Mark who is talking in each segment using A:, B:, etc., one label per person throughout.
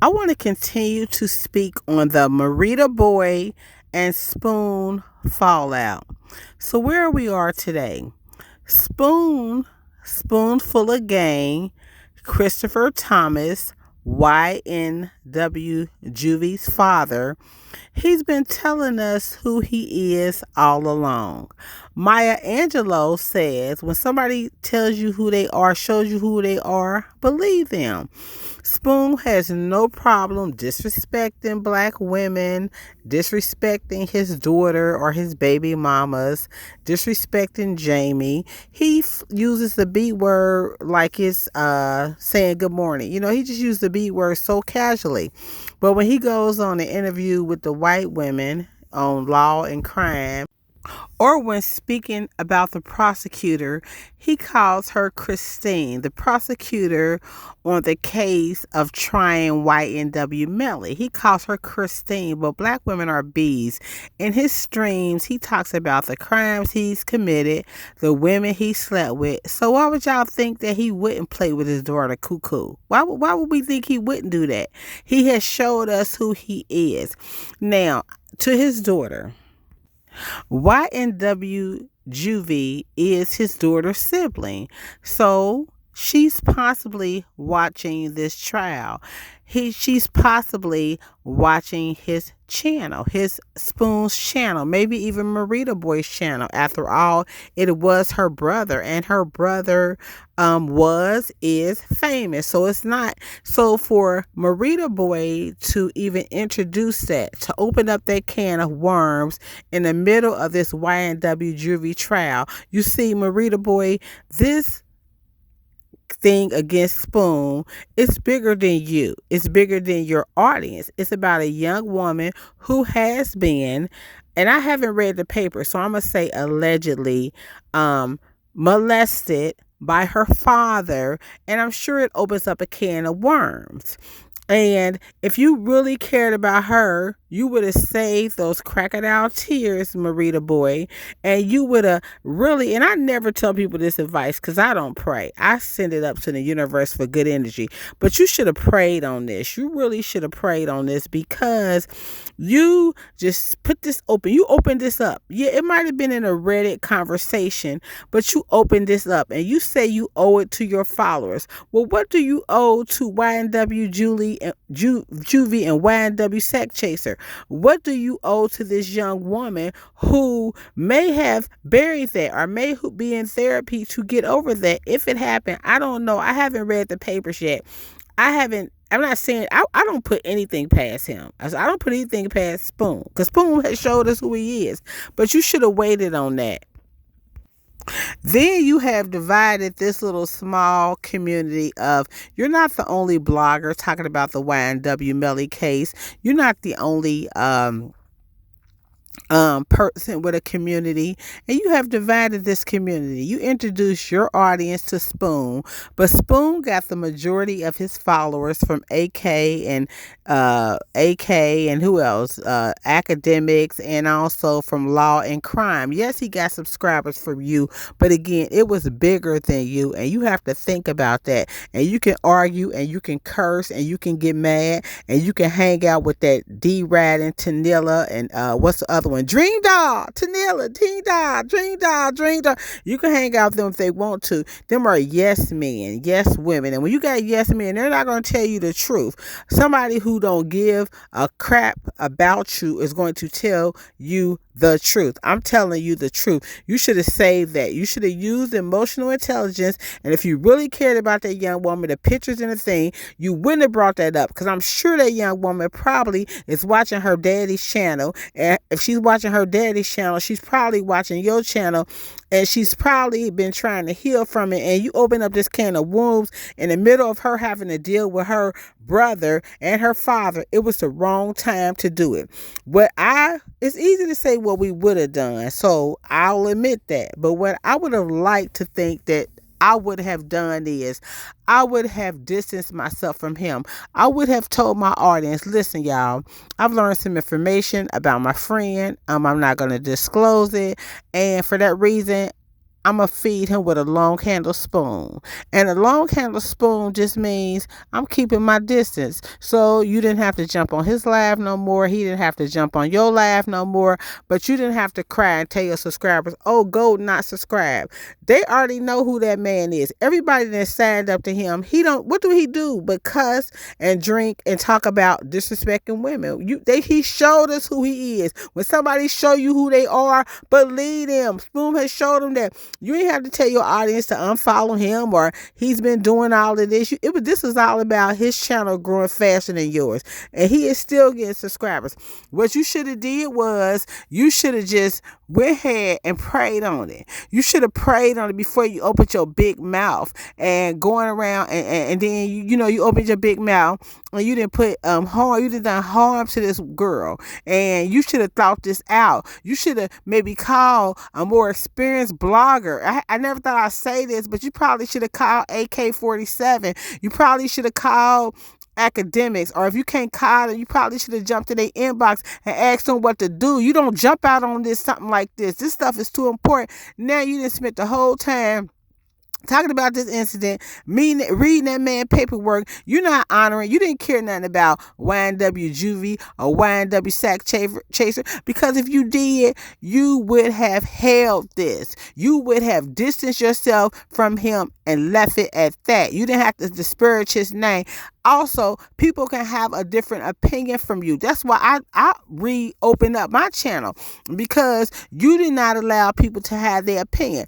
A: I want to continue to speak on the Merita boy and Spoon fallout. So where we are today, Spoon, Spoonful of Gang, Christopher Thomas, YNW Juvy's father, he's been telling us who he is all along. Maya Angelou says when somebody tells you who they are, shows you who they are, believe them. Spoon has no problem disrespecting black women, disrespecting his daughter or his baby mamas, disrespecting Jamie. He uses the B word like it's saying good morning. He just used the B word so casually. But when he goes on an interview with the white women on Law and Crime, or when speaking about the prosecutor, he calls her Christine, the prosecutor on the case of trying YNW Melly. He calls her Christine, but black women are bees. In his streams, he talks about the crimes he's committed, the women he slept with. So why would y'all think that he wouldn't play with his daughter Cuckoo? Why would we think he wouldn't do that? He has showed us who he is. Now, to his daughter, YNW Juvy is his daughter's sibling. So she's possibly watching this trial. She's possibly watching his channel, his Spoon's channel, maybe even Merita Boy's channel. After all, it was her brother, and her brother is famous. So it's not so for Merita Boy to even introduce that, to open up that can of worms in the middle of this YNW jury trial. You see, Merita Boy, this thing against Spoon, it's bigger than you. It's bigger than your audience. It's about a young woman who has been, and I haven't read the paper, so I'm going to say allegedly, molested by her father, and I'm sure it opens up a can of worms. And if you really cared about her, you would have saved those crocodile tears, Merita Boy, and you would have really, and I never tell people this advice because I don't pray. I send it up to the universe for good energy. But you should have prayed on this. You really should have prayed on this because you just put this open. You opened this up. Yeah, it might have been in a Reddit conversation, but you opened this up and you say you owe it to your followers. Well, what do you owe to YNW Juvy and YNW Sack Chaser? What do you owe to this young woman who may have buried that or may be in therapy to get over that? If it happened, I don't know. I haven't read the papers yet. I'm not saying, I don't put anything past him. I don't put anything past Spoon because Spoon has showed us who he is. But you should have waited on that. Then you have divided this little small community of, you're not the only blogger talking about the YNW Melly case. You're not the only person with a community, and you have divided this community. You introduce your audience to Spoon, but Spoon got the majority of his followers from AK and who else? Academics, and also from Law and Crime. Yes, he got subscribers from you, but again, it was bigger than you, and you have to think about that. And you can argue, and you can curse, and you can get mad, and you can hang out with that D-Rad and Tanilla, and what's the other one? Dream Doll, Tanilla, Dream Doll. You can hang out with them if they want to. Them are yes men, yes women. And when you got yes men, they're not going to tell you the truth. Somebody who don't give a crap about you is going to tell you the truth. I'm telling you the truth. You should have saved that. You should have used emotional intelligence. And if you really cared about that young woman, the pictures and the thing, you wouldn't have brought that up. Because I'm sure that young woman probably is watching her daddy's channel. And if she's watching her daddy's channel, she's probably watching your channel. And she's probably been trying to heal from it. And you open up this can of worms in the middle of her having to deal with her brother and her father. It was the wrong time to do it. It's easy to say what we would have done. So I'll admit that. But what I would have liked to think that I would have done is I would have distanced myself from him. I would have told my audience, listen, y'all, I've learned some information about my friend. I'm not going to disclose it. And for that reason, I'm going to feed him with a long handle spoon. And a long handle spoon just means I'm keeping my distance. So you didn't have to jump on his laugh no more. He didn't have to jump on your laugh no more. But you didn't have to cry and tell your subscribers, oh, go not subscribe. They already know who that man is. Everybody that signed up to him, what do he do but cuss and drink and talk about disrespecting women? He showed us who he is. When somebody show you who they are, believe them. Spoon has showed them that. You ain't have to tell your audience to unfollow him or he's been doing all of this. This is all about his channel growing faster than yours. And he is still getting subscribers. What you should have did was you should have just went ahead and prayed on it. You should have prayed on it before you opened your big mouth and going around and then you opened your big mouth and you didn't put harm. You did done harm to this girl, and you should have thought this out. You should have maybe called a more experienced blogger. I never thought I'd say this, but you probably should have called AK-47. You probably should have called academics, or if you can't call them, you probably should have jumped in their inbox and asked them what to do. You don't jump out on something like this. This stuff is too important. Now you didn't spend the whole time talking about this incident, reading that man paperwork. You're not honoring. You didn't care nothing about YNW Juvy or YNW Sack Chaser, because if you did, you would have held this. You would have distanced yourself from him and left it at that. You didn't have to disparage his name. Also, people can have a different opinion from you. That's why I reopened up my channel, because you did not allow people to have their opinion.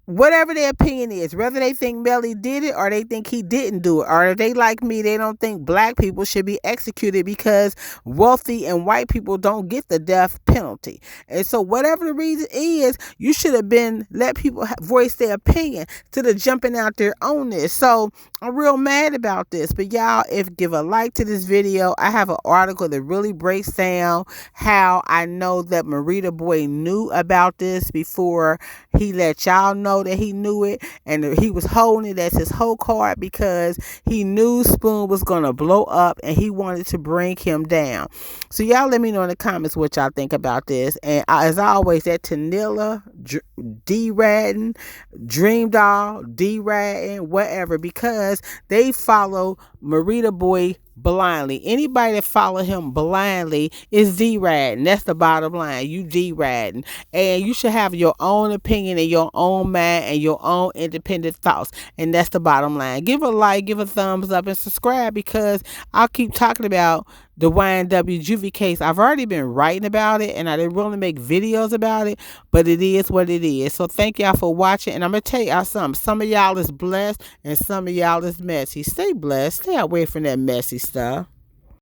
A: Whatever their opinion is, whether they think Melly did it or they think he didn't do it, or if they like me, they don't think black people should be executed because wealthy and white people don't get the death penalty. And so whatever the reason is, you should have been let people voice their opinion instead of jumping out there on this. So I'm real mad about this. But y'all, give a like to this video. I have an article that really breaks down how I know that Merita boy knew about this before he let y'all know that he knew it, and he was holding it as his whole card because he knew Spoon was going to blow up and he wanted to bring him down. So y'all let me know in the comments what y'all think about this. And as always, that Tanilla, D-Radin, Dream Doll, D-Radin, whatever, because they follow Merita boy blindly. Anybody that follow him blindly is D-Radin. That's the bottom line. You D-Radin. And you should have your own opinion and your own mind and your own independent thoughts. And that's the bottom line. Give a like, give a thumbs up, and subscribe, because I'll keep talking about the YNW Juvy case. I've already been writing about it, and I didn't really make videos about it, but it is what it is. So thank y'all for watching, and I'm going to tell y'all something. Some of y'all is blessed, and some of y'all is messy. Stay blessed. Stay away from that messy stuff.